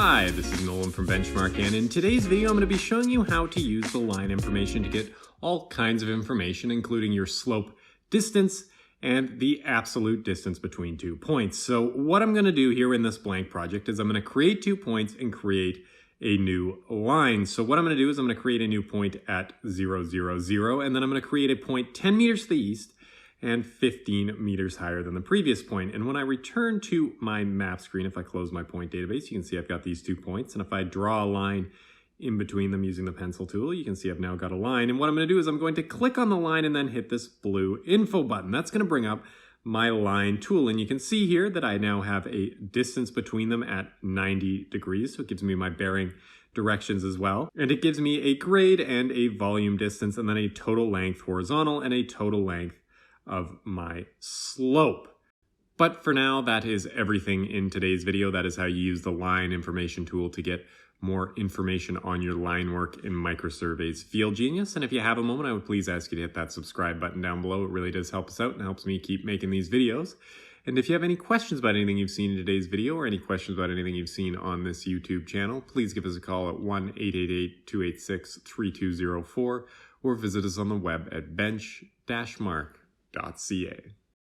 Hi, this is Nolan from Benchmark, and in today's video I'm going to be showing you how to use the line information to get all kinds of information, including your slope distance and the absolute distance between 2 points. So what I'm going to do here in this blank project is I'm going to create 2 points and create a new line. So what I'm going to do is I'm going to create a new point at 0, 0, 0, and then I'm going to create a point 10 meters to the east and 15 meters higher than the previous point. And when I return to my map screen, if I close my point database, you can see I've got these 2 points. And if I draw a line in between them using the pencil tool, you can see I've now got a line. And what I'm going to do is I'm going to click on the line and then hit this blue info button. That's going to bring up my line tool. And you can see here that I now have a distance between them at 90 degrees. So it gives me my bearing directions as well. And it gives me a grade and a volume distance, and then a total length horizontal and a total length of my slope. But for now, that is everything in today's video. That is how you use the line information tool to get more information on your line work in MicroSurvey's FieldGenius. And if you have a moment, I would please ask you to hit that subscribe button down below. It really does help us out and helps me keep making these videos. And if you have any questions about anything you've seen in today's video or any questions about anything you've seen on this YouTube channel, please give us a call at 1-888-286-3204 or visit us on the web at bench-mark.ca.